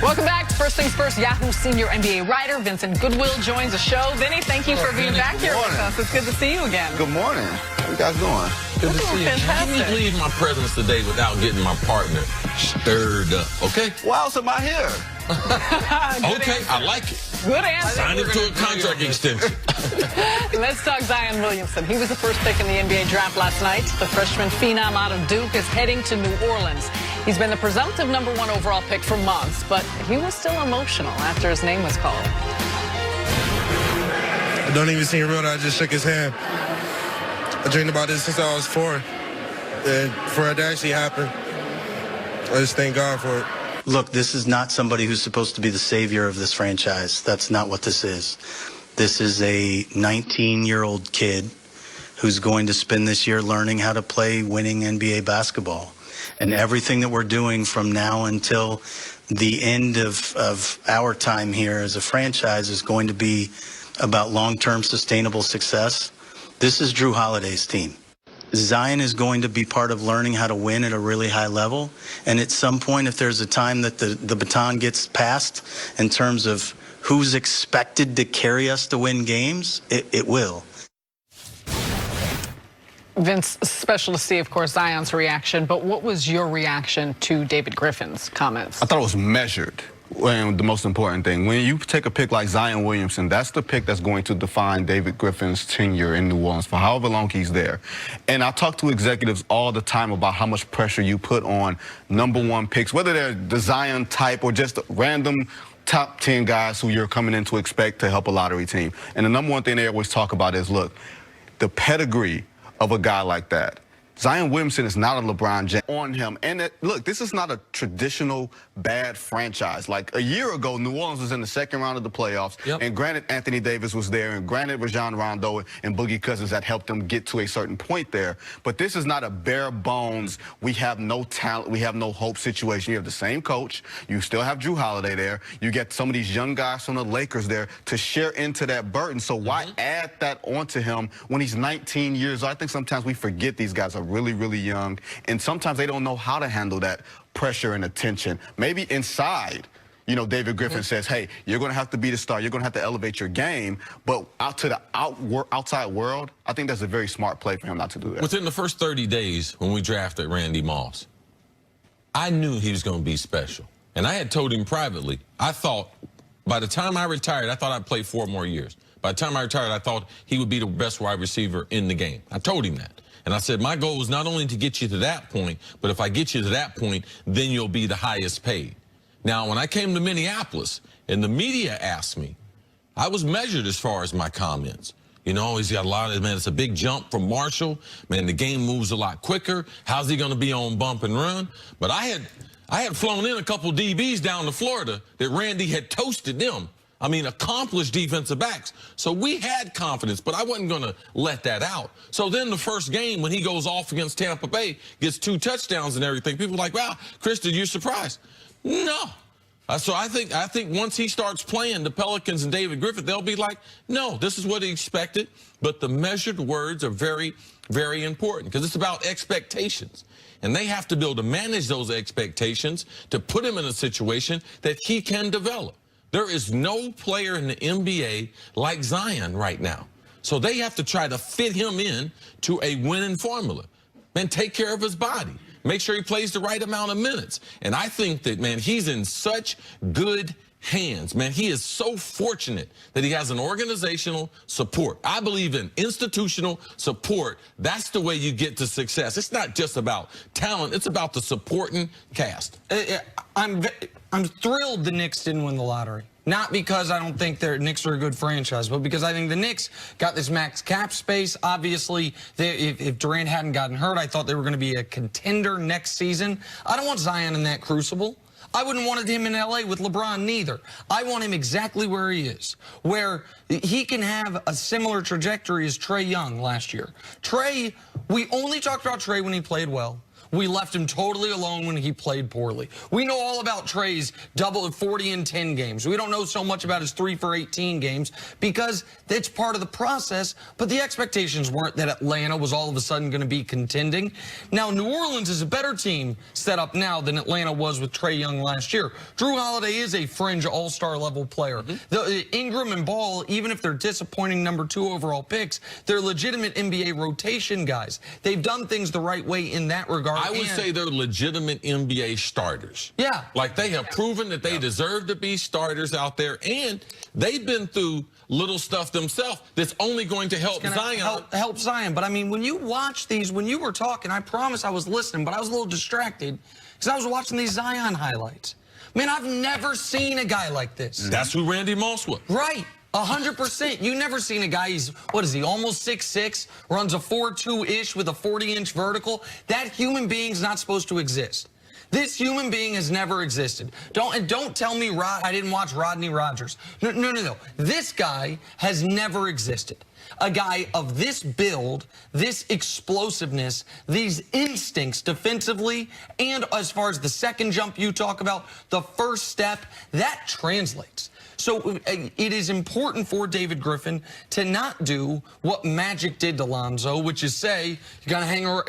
Welcome back to First Things First. Yahoo senior NBA writer Vincent Goodwill joins the show. Vinny, thank you for being back here with us. It's good to see you again. Good morning. How you guys doing? Good to see you. Fantastic. I can't leave my presence today without getting my partner stirred up, okay? Why else am I here? Okay, I like it. Good answer. Sign him to a contract extension. Let's talk Zion Williamson. He was the first pick in the NBA draft last night. The freshman phenom out of Duke is heading to New Orleans. He's been the presumptive #1 overall pick for months, but he was still emotional after his name was called. I don't even seem real that I just shook his hand. I dreamed about this since I was 4. And for it to actually happen, I just thank God for it. Look, this is not somebody who's supposed to be the savior of this franchise. That's not what this is. This is a 19-year-old kid who's going to spend this year learning how to play winning NBA basketball. And everything that we're doing from now until the end of our time here as a franchise is going to be about long-term sustainable success. This is Drew Holiday's team. Zion is going to be part of learning how to win at a really high level. And at some point, if there's a time that the baton gets passed in terms of who's expected to carry us to win games, it will. Vince, special to see, of course, Zion's reaction, but what was your reaction to David Griffin's comments? I thought it was measured. And the most important thing, when you take a pick like Zion Williamson, that's the pick that's going to define David Griffin's tenure in New Orleans for however long he's there. And I talk to executives all the time about how much pressure you put on #1 picks, whether they're the Zion type or just random top 10 guys who you're coming in to expect to help a lottery team. And the #1 thing they always talk about is, look, the pedigree of a guy like that. Zion Williamson is not a LeBron James on him. And look, this is not a traditional bad franchise. Like a year ago, New Orleans was in the second round of the playoffs. Yep. And granted, Anthony Davis was there. And granted, Rajon Rondo and Boogie Cousins that helped them get to a certain point there. But this is not a bare bones, we have no talent, we have no hope situation. You have the same coach. You still have Drew Holiday there. You get some of these young guys from the Lakers there to share into that burden. So why add that onto him when he's 19 years old? I think sometimes we forget these guys are really, really young, and sometimes they don't know how to handle that pressure and attention. Maybe inside, you know, David Griffin says, hey, you're going to have to be the star. You're going to have to elevate your game. But out to the outside world, I think that's a very smart play for him not to do that. Within the first 30 days when we drafted Randy Moss, I knew he was going to be special. And I had told him privately, I thought by the time I retired, I thought I'd play 4 more years. By the time I retired, I thought he would be the best wide receiver in the game. I told him that. And I said, my goal is not only to get you to that point, but if I get you to that point, then you'll be the highest paid. Now, when I came to Minneapolis and the media asked me, I was measured as far as my comments. You know, he's got a lot of, man, it's a big jump from Marshall. Man, the game moves a lot quicker. How's he going to be on bump and run? But I had flown in a couple DBs down to Florida that Randy had toasted them. I mean, accomplished defensive backs. So we had confidence, but I wasn't going to let that out. So then the first game, when he goes off against Tampa Bay, gets 2 touchdowns and everything, people are like, wow, Chris, did you surprise? No. So I think once he starts playing the Pelicans and David Griffin, they'll be like, no, this is what he expected. But the measured words are very, very important because it's about expectations. And they have to be able to manage those expectations to put him in a situation that he can develop. There is no player in the NBA like Zion right now. So they have to try to fit him in to a winning formula. Man, take care of his body. Make sure he plays the right amount of minutes. And I think that, man, he's in such good hands. Man, he is so fortunate that he has an organizational support. I believe in institutional support. That's the way you get to success. It's not just about talent. It's about the supporting cast. I'm thrilled the Knicks didn't win the lottery. Not because I don't think the Knicks are a good franchise, but because I think the Knicks got this max cap space. Obviously, if Durant hadn't gotten hurt, I thought they were going to be a contender next season. I don't want Zion in that crucible. I wouldn't want him in L.A. with LeBron neither. I want him exactly where he is, where he can have a similar trajectory as Trae Young last year. Trae, we only talked about Trae when he played well. we left him totally alone when he played poorly. We know all about Trey's double 40 in 10 games. We don't know so much about his 3 for 18 games because it's part of the process, but the expectations weren't that Atlanta was all of a sudden going to be contending. Now, New Orleans is a better team set up now than Atlanta was with Trae Young last year. Drew Holiday is a fringe all-star level player. Ingram and Ball, even if they're disappointing number 2 overall picks, they're legitimate NBA rotation guys. They've done things the right way in that regard. I would say they're legitimate NBA starters. Yeah. Like they have proven that they deserve to be starters out there, and they've been through little stuff themselves that's only going to help Zion. Help Zion. But I mean, when you watch these, when you were talking, I promise I was listening, but I was a little distracted because I was watching these Zion highlights. Man, I've never seen a guy like this. That's who Randy Moss was. Right. 100%. You never seen a guy, he's, what is he, almost 6'6", runs a 4.2-ish with a 40-inch vertical. That human being's not supposed to exist. This human being has never existed. Don't tell me I didn't watch Rodney Rogers. No. This guy has never existed. A guy of this build, this explosiveness, these instincts defensively, and as far as the second jump you talk about, the first step, that translates. So it is important for David Griffin to not do what Magic did to Lonzo, which is say you're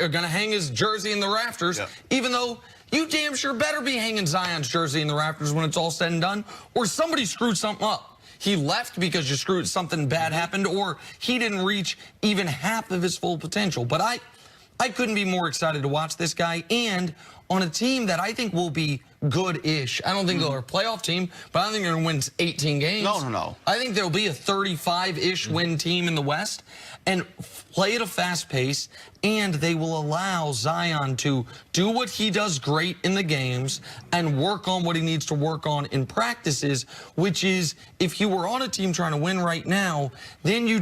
gonna hang his jersey in the rafters, even though you damn sure better be hanging Zion's jersey in the rafters when it's all said and done, or somebody screwed something up. He left because something bad happened, or he didn't reach even half of his full potential. But I couldn't be more excited to watch this guy, and on a team that I think will be good-ish. I don't think they're a playoff team, but I don't think they're going to win 18 games. No. I think there'll be a 35-ish win team in the West and play at a fast pace, and they will allow Zion to do what he does great in the games and work on what he needs to work on in practices, which is if you were on a team trying to win right now, then you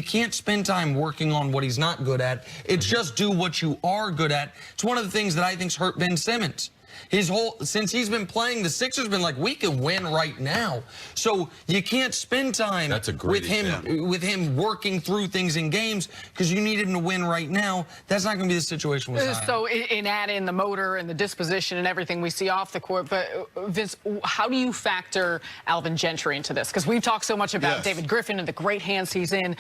can't spend time working on what he's not good at. It's just do what you are good at. It's one of the things that I think's hurt Ben Simmons. Since he's been playing, the Sixers been like, we can win right now. So you can't spend time with him working through things in games because you need him to win right now. That's not going to be the situation with Zion. So in adding the motor and the disposition and everything we see off the court, but Vince, how do you factor Alvin Gentry into this? Because we've talked so much about David Griffin and the great hands he's in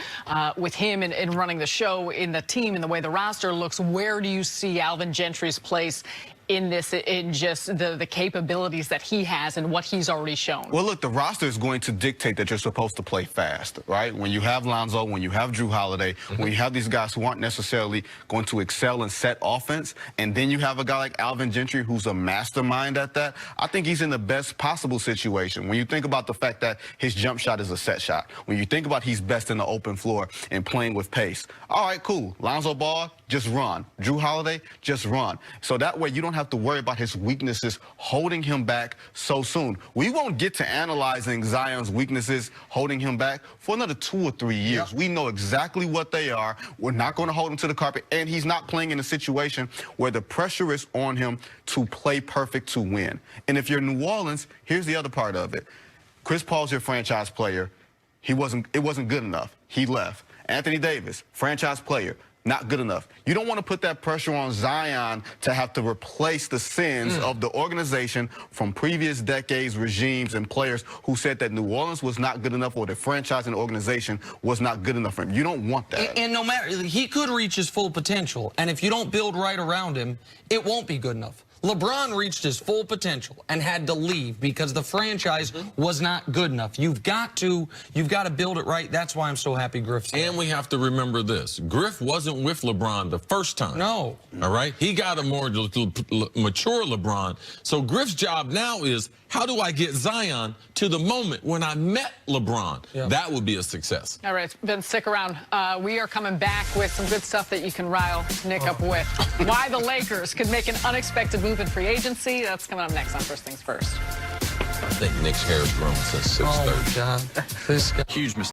with him and running the show, in the team, and the way the roster looks. Where do you see Alvin Gentry's place in this, in just the capabilities that he has and what he's already shown? Well, look, the roster is going to dictate that you're supposed to play fast, right? When you have Lonzo, when you have Drew Holiday, when you have these guys who aren't necessarily going to excel in set offense, and then you have a guy like Alvin Gentry who's a mastermind at that, I think he's in the best possible situation. When you think about the fact that his jump shot is a set shot, when you think about he's best in the open floor and playing with pace, all right, cool. Lonzo Ball, just run. Drew Holiday, just run. So that way you don't have to worry about his weaknesses holding him back so soon. We won't get to analyzing Zion's weaknesses holding him back for another 2 or 3 years. We know exactly what they are. We're not going to hold him to the carpet, and he's not playing in a situation where the pressure is on him to play perfect to win. And if you're New Orleans, here's the other part of it. Chris Paul's your franchise player. It wasn't good enough. He left. Anthony Davis, franchise player. Not good enough. You don't want to put that pressure on Zion to have to replace the sins of the organization from previous decades, regimes, and players who said that New Orleans was not good enough or the franchise and organization was not good enough for him. You don't want that. And no matter, he could reach his full potential, and if you don't build right around him, it won't be good enough. LeBron reached his full potential and had to leave because the franchise was not good enough. You've got to build it right. That's why I'm so happy Griff's here. And we have to remember this. Griff wasn't with LeBron the first time. No. All right? He got a more mature LeBron. So Griff's job now is, how do I get Zion to the moment when I met LeBron? Yeah. That would be a success. All right, Vince, stick around. We are coming back with some good stuff that you can rile Nick up with. Why the Lakers could make an unexpected move in free agency. That's coming up next on First Things First. I think Nick's hair has grown since 6:30. Oh, God. This guy. Huge mistake.